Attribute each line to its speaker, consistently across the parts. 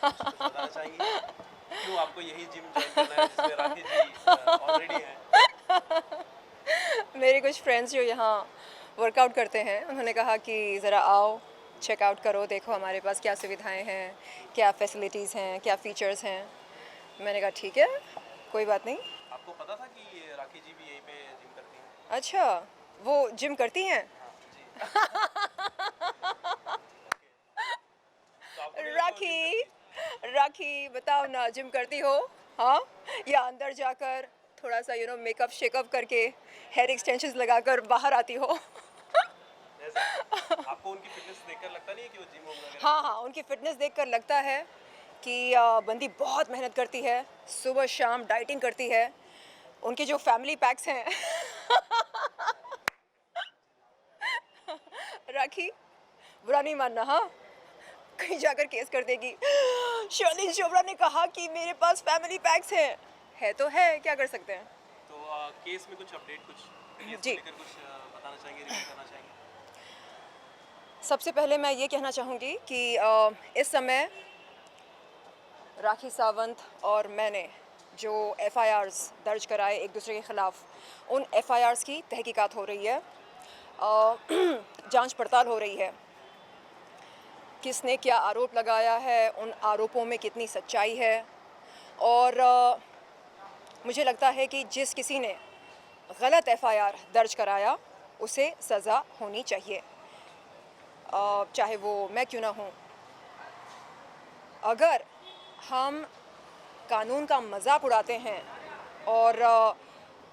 Speaker 1: कुछ बताना चाहेंगी क्यों आपको यही जिम ज्वाइन करना है जिसमें राखी जी ऑलरेडी हैं?
Speaker 2: मेरे कुछ फ्रेंड्स जो यहाँ वर्कआउट करते हैं उन्होंने कहा कि ज़रा आओ चेकआउट करो, देखो हमारे पास क्या सुविधाएं हैं, क्या फैसिलिटीज़ हैं, क्या फ़ीचर्स हैं। मैंने कहा ठीक है, कोई बात नहीं।
Speaker 1: आपको पता था कि ये राखी जी भी यहीं पे जिम करती हैं?
Speaker 2: अच्छा, वो जिम करती हैं?
Speaker 1: हाँ जी। तो आपको नहीं लगता वो जिम
Speaker 2: राखी,
Speaker 1: करती?
Speaker 2: राखी बताओ ना, जिम करती हो? हाँ, या अंदर जाकर थोड़ा सा मेकअप शेकअप करके हेयर एक्सटेंशंस लगाकर बाहर आती हो?
Speaker 1: ऐसा आपको उनकी फिटनेस देखकर लगता नहीं है कि वो जिम वगैरह
Speaker 2: हाँ
Speaker 1: करती
Speaker 2: हाँ, उनकी फिटनेस देखकर लगता है कि बंदी बहुत मेहनत करती है, सुबह शाम डाइटिंग करती है। उनके जो फैमिली पैक्स हैं राखी, बुरा नहीं मानना हाँ, कहीं जाकर केस कर देगी। शर्लिन चोपड़ा ने कहा कि मेरे पास फैमिली पैक्स हैं। है तो है, क्या कर सकते हैं।
Speaker 1: तो केस में कुछ अपडेट कुछ केस को
Speaker 2: जी,
Speaker 1: लेकर कुछ बताना चाहेंगे रिवील करना चाहेंगे?
Speaker 2: सबसे पहले मैं ये कहना चाहूँगी कि इस समय राखी सावंत और मैंने जो एफआईआर्स दर्ज कराए एक दूसरे के ख़िलाफ़, उन एफआईआर्स की तहकीकात हो रही है, जांच पड़ताल हो रही है। किसने क्या आरोप लगाया है, उन आरोपों में कितनी सच्चाई है, और मुझे लगता है कि जिस किसी ने गलत एफआईआर दर्ज कराया उसे सज़ा होनी चाहिए, चाहे वो मैं क्यों ना हूँ। अगर हम कानून का मजाक उड़ाते हैं और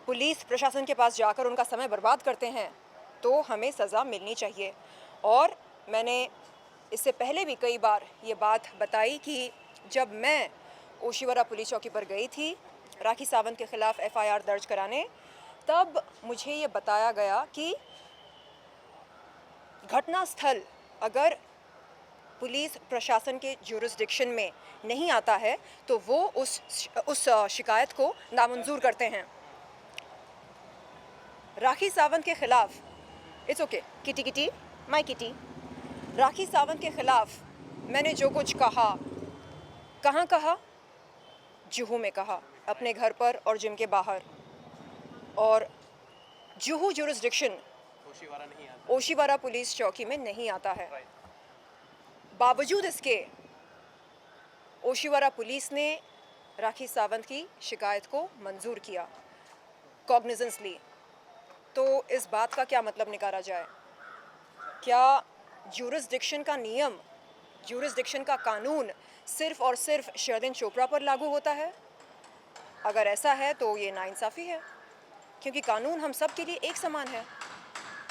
Speaker 2: पुलिस प्रशासन के पास जाकर उनका समय बर्बाद करते हैं तो हमें सज़ा मिलनी चाहिए। और मैंने इससे पहले भी कई बार ये बात बताई कि जब मैं ओशिवरा पुलिस चौकी पर गई थी राखी सावंत के ख़िलाफ़ एफआईआर दर्ज कराने, तब मुझे ये बताया गया कि घटनास्थल अगर पुलिस प्रशासन के ज्यूरिसडिक्शन में नहीं आता है तो वो उस शिकायत को नामंजूर करते हैं। राखी सावंत के खिलाफ, it's okay kitty kitty my kitty, Rakhi Sawant के खिलाफ मैंने जो कुछ कहा, कहाँ कहा? जुहू में कहा, अपने घर पर और जिम के बाहर। और जुहू ज्यूरिसडिक्शन
Speaker 1: होशीवारा नहीं आता।
Speaker 2: ओशिवारा पुलिस चौकी में नहीं आता है।
Speaker 1: राइट।
Speaker 2: बावजूद इसके ओशिवारा पुलिस ने राखी सावंत की शिकायत को मंजूर किया, कॉग्निजेंस ली। तो इस बात का क्या मतलब निकाला जाए? क्या ज्यूरिसडिक्शन का नियम, ज्यूरिसडिक्शन का कानून सिर्फ और सिर्फ शर्लिन चोपड़ा पर लागू होता है? अगर ऐसा है तो ये नाइंसाफ़ी है, क्योंकि कानून हम सब के लिए एक समान है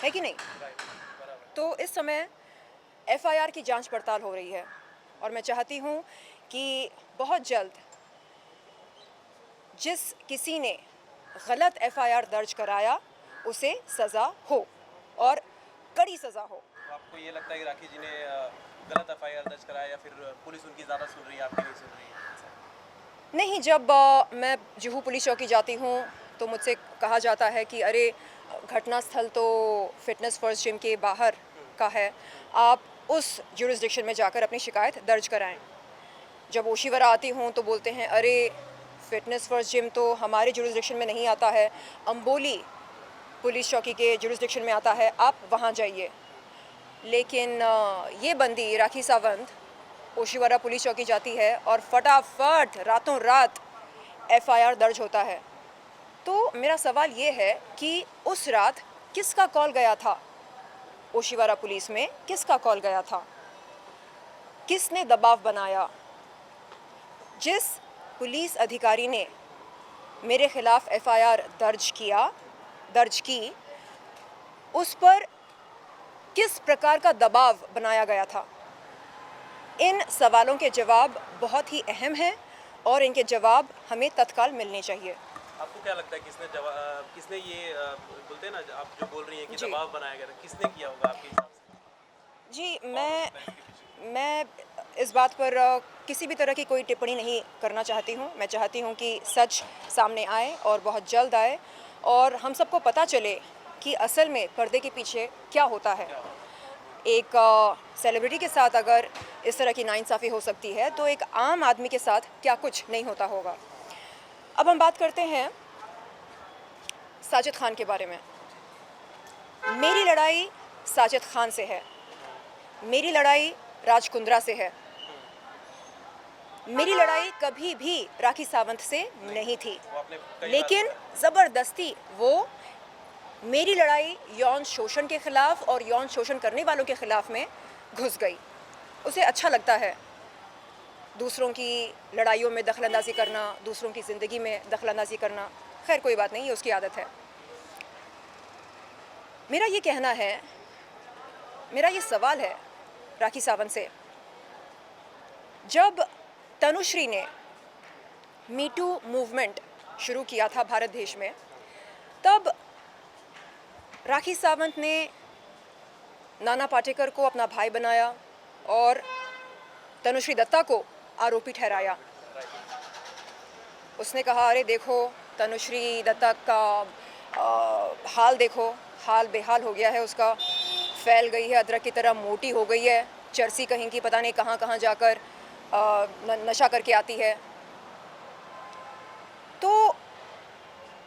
Speaker 2: कि नहीं?
Speaker 1: राइट, बराबर।
Speaker 2: तो इस समय एफआईआर की जांच पड़ताल हो रही है और मैं चाहती हूँ कि बहुत जल्द जिस किसी ने गलत एफआईआर दर्ज कराया उसे सज़ा हो और कड़ी सज़ा हो।
Speaker 1: तो आपको ये लगता है कि राखी जी ने गलत एफआईआर दर्ज कराया या फिर पुलिस उनकी ज़्यादा सुन रही है, आपकी नहीं सुन रही है? ऐसा?
Speaker 2: नहीं, जब मैं जुहू पुलिस चौकी जाती हूँ तो मुझसे कहा जाता है कि अरे घटनास्थल तो फिटनेस फर्स्ट जिम के बाहर का है, आप उस ज्यूरिसडिक्शन में जाकर अपनी शिकायत दर्ज कराएं। जब ओशिवरा आती हूँ तो बोलते हैं अरे फिटनेस फर्स्ट जिम तो हमारे ज्यूरिसडिक्शन में नहीं आता है, अंबोली पुलिस चौकी के ज्यूरिसडिक्शन में आता है, आप वहाँ जाइए। लेकिन ये बंदी राखी सावंत ओशिवरा पुलिस चौकी जाती है और फटाफट रातों रात एफआईआर दर्ज होता है। तो मेरा सवाल ये है कि उस रात किसका कॉल गया था? ओशिवरा पुलिस में किसका कॉल गया था? किसने दबाव बनाया? जिस पुलिस अधिकारी ने मेरे खिलाफ एफआईआर दर्ज की, उस पर किस प्रकार का दबाव बनाया गया था? इन सवालों के जवाब बहुत ही अहम हैं और इनके जवाब हमें तत्काल मिलने चाहिए।
Speaker 1: आपको क्या लगता है किसने ये बोलते हैं ना, आप जो बोल रही हैं कि
Speaker 2: जी।
Speaker 1: दबाव बनाया गया था, किसने किया होगा आपके हिसाब से?
Speaker 2: जी,
Speaker 1: कौन हो सकता है इसके पीछे?
Speaker 2: मैं इस बात पर किसी भी तरह की कोई टिप्पणी नहीं करना चाहती हूँ। मैं चाहती हूँ कि सच सामने आए और बहुत जल्द आए और हम सबको पता चले कि असल में पर्दे के पीछे क्या होता है। एक सेलिब्रिटी के साथ अगर इस तरह की नाइंसाफ़ी हो सकती है तो एक आम आदमी के साथ क्या कुछ नहीं होता होगा। अब हम बात करते हैं साजिद खान के बारे में। मेरी लड़ाई साजिद खान से है, मेरी लड़ाई राज कुंद्रा से है, मेरी लड़ाई कभी भी राखी सावंत से नहीं थी।
Speaker 1: वो आपने कई
Speaker 2: लेकिन ज़बरदस्ती वो मेरी लड़ाई यौन शोषण के ख़िलाफ़ और यौन शोषण करने वालों के ख़िलाफ़ में घुस गई। उसे अच्छा लगता है दूसरों की लड़ाइयों में दखलंदाजी करना, दूसरों की ज़िंदगी में दखलंदाजी करना। खैर कोई बात नहीं, ये उसकी आदत है। मेरा ये कहना है, मेरा ये सवाल है राखी सावंत से, जब तनुश्री ने मीटू मूवमेंट शुरू किया था भारत देश में, तब राखी सावंत ने नाना पाटेकर को अपना भाई बनाया और तनुश्री दत्ता को आरोपी ठहराया। उसने कहा, अरे देखो तनुश्री दत्ता का हाल देखो, हाल बेहाल हो गया है उसका, फैल गई है, अदरक की तरह मोटी हो गई है, चर्सी कहीं की पता नहीं कहाँ कहाँ जाकर नशा करके आती है। तो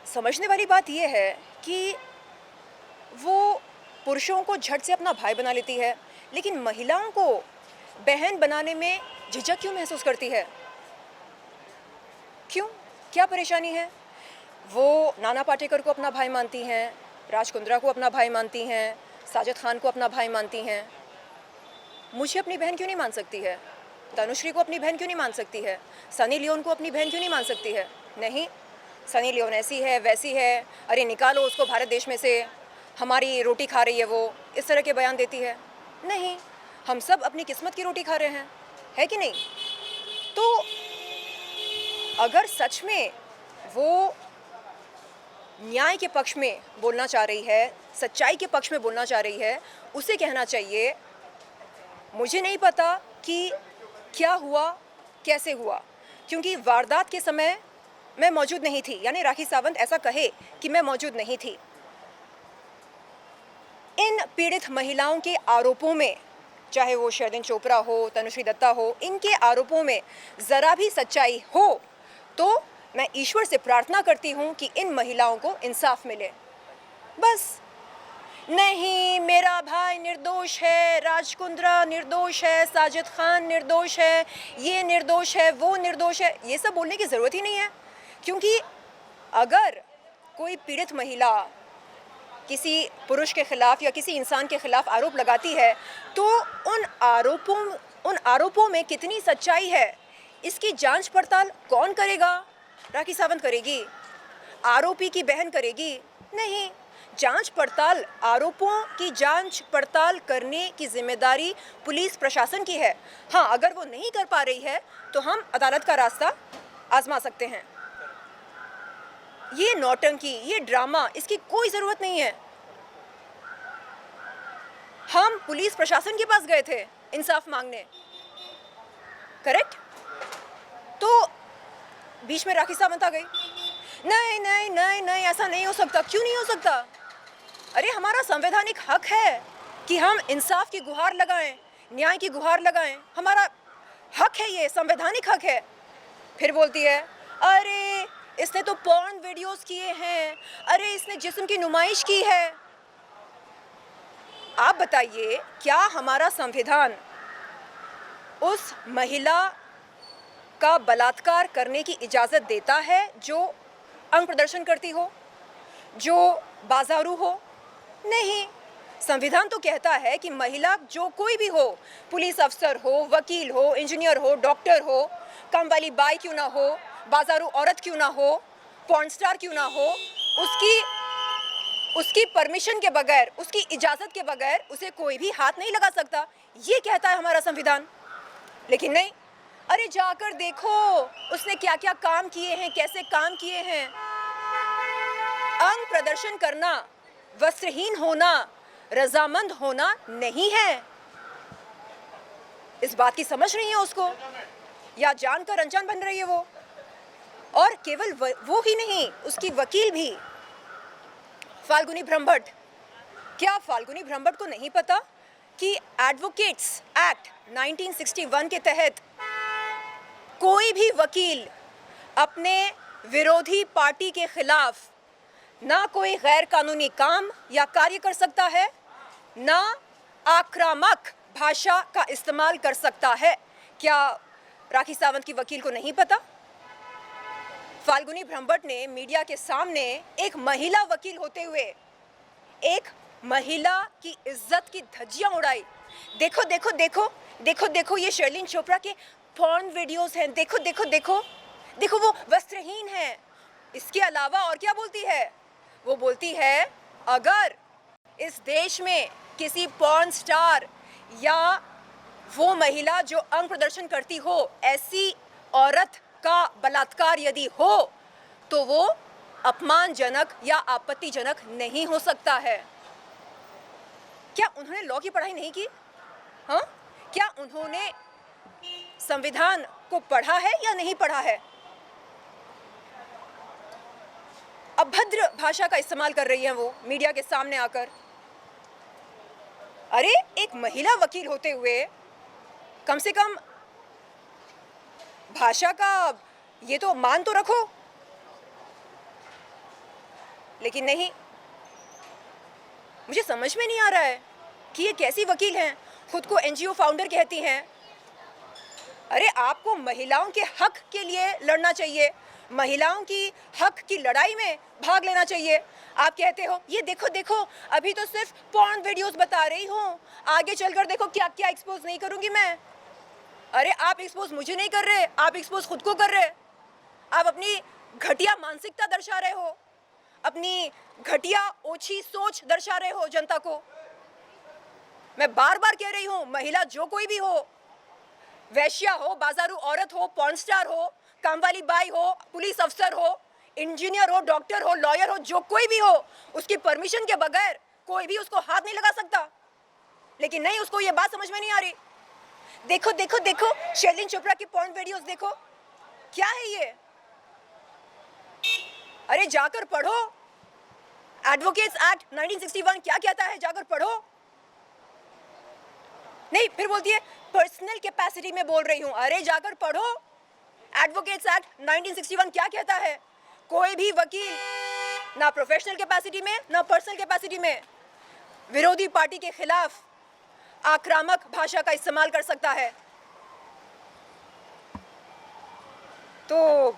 Speaker 2: समझने वाली बात यह है कि वो पुरुषों को झट से अपना भाई बना लेती है, लेकिन महिलाओं को बहन बनाने में झिझक क्यों महसूस करती है? क्यों? क्या परेशानी है? वो नाना पाटेकर को अपना भाई मानती हैं, राज कुंद्रा को अपना भाई मानती हैं, साजिद खान को अपना भाई मानती हैं। मुझे अपनी बहन क्यों नहीं मान सकती है? तनुश्री को अपनी बहन क्यों नहीं मान सकती है? सनी लियोन को अपनी बहन क्यों नहीं मान सकती है? नहीं, सनी लियोन ऐसी है वैसी है, अरे निकालो उसको भारत देश में से, हमारी रोटी खा रही है वो, इस तरह के बयान देती है। नहीं, हम सब अपनी किस्मत की रोटी खा रहे हैं, है कि नहीं? तो अगर सच में वो न्याय के पक्ष में बोलना चाह रही है, सच्चाई के पक्ष में बोलना चाह रही है, उसे कहना चाहिए, मुझे नहीं पता कि क्या हुआ, कैसे हुआ, क्योंकि वारदात के समय मैं मौजूद नहीं थी। यानी राखी सावंत ऐसा कहे कि मैं मौजूद नहीं थी। इन पीड़ित महिलाओं के आरोपों में, चाहे वो शर्लिन चोपड़ा हो, तनुश्री दत्ता हो, इनके आरोपों में ज़रा भी सच्चाई हो तो मैं ईश्वर से प्रार्थना करती हूँ कि इन महिलाओं को इंसाफ मिले। बस। नहीं, मेरा भाई निर्दोष है, राज कुंद्रा निर्दोष है, साजिद खान निर्दोष है, ये निर्दोष है, वो निर्दोष है, ये सब बोलने की ज़रूरत ही नहीं है। क्योंकि अगर कोई पीड़ित महिला किसी पुरुष के ख़िलाफ़ या किसी इंसान के ख़िलाफ़ आरोप लगाती है तो उन आरोपों में कितनी सच्चाई है, इसकी जांच पड़ताल कौन करेगा? राखी सावंत करेगी? आरोपी की बहन करेगी? नहीं, जांच पड़ताल, आरोपों की जांच पड़ताल करने की जिम्मेदारी पुलिस प्रशासन की है। हाँ, अगर वो नहीं कर पा रही है तो हम अदालत का रास्ता आजमा सकते हैं। ये नौटंकी, ये ड्रामा, इसकी कोई ज़रूरत नहीं है। हम पुलिस प्रशासन के पास गए थे इंसाफ मांगने, करेक्ट? तो बीच में राखी सावंत आ गई, नहीं नहीं नहीं नहीं, ऐसा नहीं हो सकता। क्यों नहीं हो सकता? अरे हमारा संवैधानिक हक है कि हम इंसाफ की गुहार लगाएं, न्याय की गुहार लगाएं, हमारा हक है, ये संवैधानिक हक है। फिर बोलती है, अरे इसने तो पॉर्न वीडियोस किए हैं, अरे इसने जिस्म की नुमाइश की है। आप बताइए, क्या हमारा संविधान उस महिला का बलात्कार करने की इजाज़त देता है जो अंग प्रदर्शन करती हो, जो बाजारू हो? नहीं, संविधान तो कहता है कि महिला जो कोई भी हो, पुलिस अफसर हो, वकील हो, इंजीनियर हो, डॉक्टर हो, काम वाली बाई क्यों ना हो, बाजारू औरत क्यों ना हो, पॉर्न स्टार क्यों ना हो, उसकी परमिशन के बगैर, उसकी इजाज़त के बगैर उसे कोई भी हाथ नहीं लगा सकता। ये कहता है हमारा संविधान। लेकिन नहीं, अरे जाकर देखो उसने क्या क्या काम किए हैं, कैसे काम किए हैं। अंग प्रदर्शन करना, वस्त्रहीन होना, रजामंद होना नहीं है। इस बात की समझ नहीं है उसको, या जानकर अनजान बन रही है वो। और केवल वो ही नहीं, उसकी वकील भी फाल्गुनी ब्रह्मभट्ट। क्या फाल्गुनी ब्रह्मभट्ट को नहीं पता कि एडवोकेट्स एक्ट 1961 के तहत कोई भी वकील अपने विरोधी पार्टी के खिलाफ ना कोई गैर कानूनी काम या कार्य कर सकता है, ना आक्रामक भाषा का इस्तेमाल कर सकता है। क्या राखी सावंत की वकील को नहीं पता? फाल्गुनी ब्रह्मभट्ट ने मीडिया के सामने एक महिला वकील होते हुए एक महिला की इज्जत की धज्जियां उड़ाई। देखो देखो देखो देखो देखो, ये शर्लिन चोपड़ा के पॉर्न वीडियोस हैं, देखो देखो देखो देखो, वो वस्त्रहीन है। इसके अलावा और क्या बोलती है? वो बोलती है अगर इस देश में किसी पॉर्न स्टार या वो महिला जो अंग प्रदर्शन करती हो, ऐसी औरत का बलात्कार यदि हो तो वो अपमानजनक या आपत्तिजनक नहीं हो सकता है। क्या उन्होंने लॉ की पढ़ाई नहीं की? हाँ, क्या उन्होंने संविधान को पढ़ा है या नहीं पढ़ा है? अभद्र भाषा का इस्तेमाल कर रही हैं वो मीडिया के सामने आकर। अरे एक महिला वकील होते हुए कम से कम भाषा का ये तो मान तो रखो। लेकिन नहीं, मुझे समझ में नहीं आ रहा है कि ये कैसी वकील हैं, खुद को एनजीओ फाउंडर कहती हैं। अरे आपको महिलाओं के हक के लिए लड़ना चाहिए, महिलाओं की हक की लड़ाई में भाग लेना चाहिए। आप कहते हो ये देखो देखो, अभी तो सिर्फ पॉर्न वीडियोस बता रही हूँ, आगे चलकर देखो क्या क्या एक्सपोज नहीं करूँगी मैं। अरे आप एक्सपोज मुझे नहीं कर रहे, आप एक्सपोज खुद को कर रहे। आप अपनी घटिया मानसिकता दर्शा रहे हो, अपनी घटिया ओछी सोच दर्शा रहे हो जनता को। मैं बार बार कह रही हूँ, महिला जो कोई भी हो, वैश्या हो, बाजारू औरत हो, पॉर्न स्टार हो, कामवाली बाई हो, पुलिस अफसर हो, इंजीनियर हो, डॉक्टर हो, लॉयर हो, जो कोई भी हो, उसकी परमिशन के बगैर कोई भी उसको हाथ नहीं लगा सकता। लेकिन नहीं, उसको ये बात समझ में नहीं आ रही। देखो देखो देखो, शर्लिन चोपड़ा की पॉर्न वीडियोस देखो, क्या है ये? अरे जाकर पढ़ो, एडवोकेट्स एक्ट 1961 क्या कहता है, जाकर पढ़ो। नहीं, फिर बोलती है पर्सनल कैपेसिटी में बोल रही हूं। अरे जाकर पढ़ो, एडवोकेट्स एक्ट 1961 क्या कहता है। कोई भी वकील ना प्रोफेशनल कैपेसिटी में ना पर्सनल कैपेसिटी में विरोधी पार्टी के खिलाफ आक्रामक भाषा का इस्तेमाल कर सकता है। तो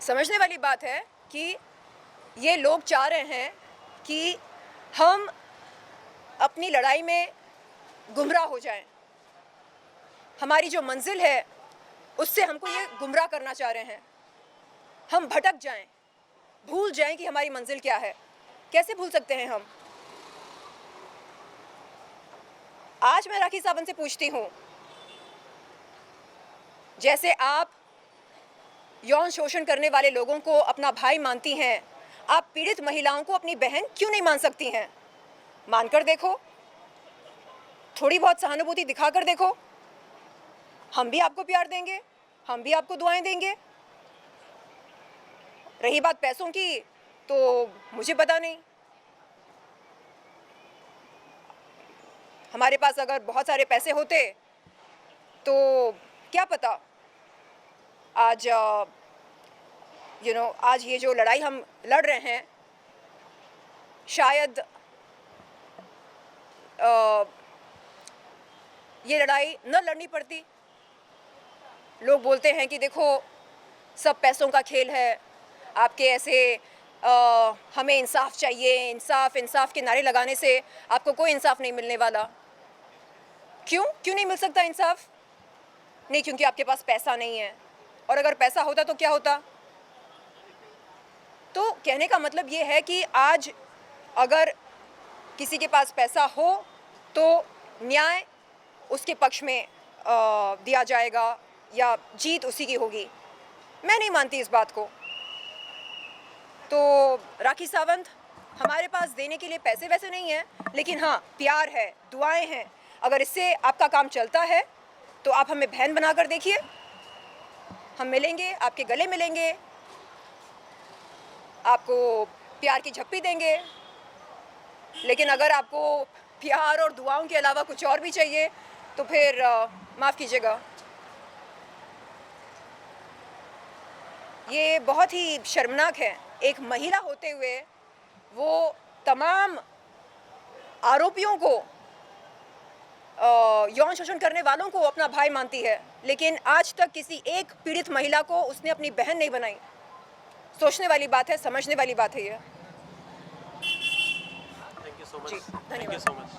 Speaker 2: समझने वाली बात है कि ये लोग चाह रहे हैं कि हम अपनी लड़ाई में गुमराह हो जाएं। हमारी जो मंजिल है उससे हमको ये गुमराह करना चाह रहे हैं। हम भटक जाएं, भूल जाएं कि हमारी मंजिल क्या है। कैसे भूल सकते हैं हम? आज मैं राखी सावंत से पूछती हूँ, जैसे आप यौन शोषण करने वाले लोगों को अपना भाई मानती हैं, आप पीड़ित महिलाओं को अपनी बहन क्यों नहीं मान सकती हैं? मानकर देखो, थोड़ी बहुत सहानुभूति दिखाकर देखो। हम भी आपको प्यार देंगे, हम भी आपको दुआएं देंगे। रही बात पैसों की, तो मुझे पता नहीं। हमारे पास अगर बहुत सारे पैसे होते तो क्या पता आज आज ये जो लड़ाई हम लड़ रहे हैं, शायद ये लड़ाई न लड़नी पड़ती। लोग बोलते हैं कि देखो सब पैसों का खेल है, आपके ऐसे हमें इंसाफ चाहिए, इंसाफ इंसाफ के नारे लगाने से आपको कोई इंसाफ नहीं मिलने वाला। क्यों नहीं मिल सकता इंसाफ? नहीं, क्योंकि आपके पास पैसा नहीं है। और अगर पैसा होता तो क्या होता? तो कहने का मतलब ये है कि आज अगर किसी के पास पैसा हो तो न्याय उसके पक्ष में दिया जाएगा या जीत उसी की होगी। मैं नहीं मानती इस बात को। तो राखी सावंत, हमारे पास देने के लिए पैसे वैसे नहीं हैं, लेकिन हाँ प्यार है, दुआएं हैं। अगर इससे आपका काम चलता है तो आप हमें बहन बनाकर देखिए। हम मिलेंगे, आपके गले मिलेंगे, आपको प्यार की झप्पी देंगे। लेकिन अगर आपको प्यार और दुआओं के अलावा कुछ और भी चाहिए तो फिर माफ़ कीजिएगा, ये बहुत ही शर्मनाक है। एक महिला होते हुए वो तमाम आरोपियों को, यौन शोषण करने वालों को अपना भाई मानती है, लेकिन आज तक किसी एक पीड़ित महिला को उसने अपनी बहन नहीं बनाई। सोचने वाली बात है, समझने वाली बात है ये।
Speaker 1: Thank you so much.
Speaker 2: जी,
Speaker 1: थैंक यू
Speaker 2: धन्यवाद।
Speaker 1: So much.